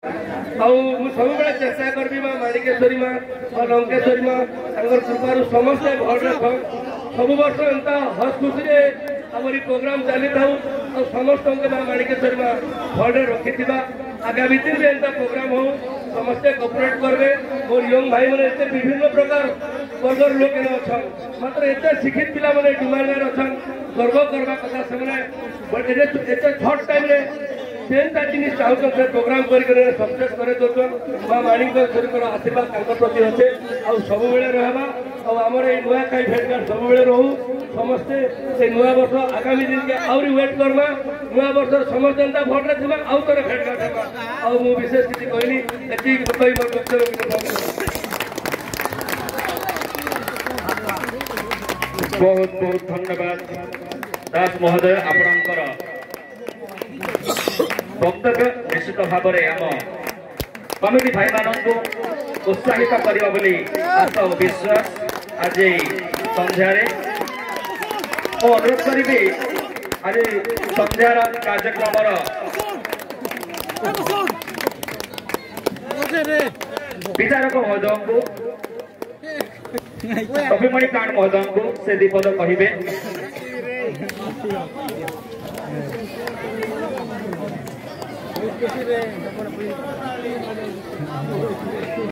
सब चेष्टा करी माँ माणिकेश्वरी माँ और लंकेश्वरी माँ कृपार समस्ते भल सब वर्ष एंता हस खुशी आमरी प्रोग्राम चली था समस्त माँ माणिकेश्वरी माँ भल रखी आगामी दिन में एंता प्रोग्राम हो समस्ते कोऑपरेट करबे और यंग भाई मैंने एते विभिन्न प्रकार वर्गर लोक अच्छा मात्र एते शिक्षित पिला मैंने डिमांड अच्छा गर्व करवा कथा से छट टाइम जेनता जिन चाहूँ से प्रोग्राम कर सक्सेस करे माँ माणिकेश्वरी आशीर्वाद प्रति अच्छे आउ सब रहा आमर ये नुआखाई भेटघाट सब रहू समस्ते से नुआ वर्ष आगामी दिन के आहरी वेट करवा नुआ वर्ष समस्त जनता भोटे थी आउ थे भेटघाट होगा आउ विशेष किसी कहनी ये बहुत बहुत धन्यवाद दास महोदय आपणकर वक्तव्य निश्चित भाव में आम कमिटी भाई मानक उत्साहित करवा बोली आशा और विश्वास आज संध्यारे अनुरोध करी आज संध्यार कार्यक्रम विचारक महोदय को कपिमणि कांड महोदय को से दीपद कहे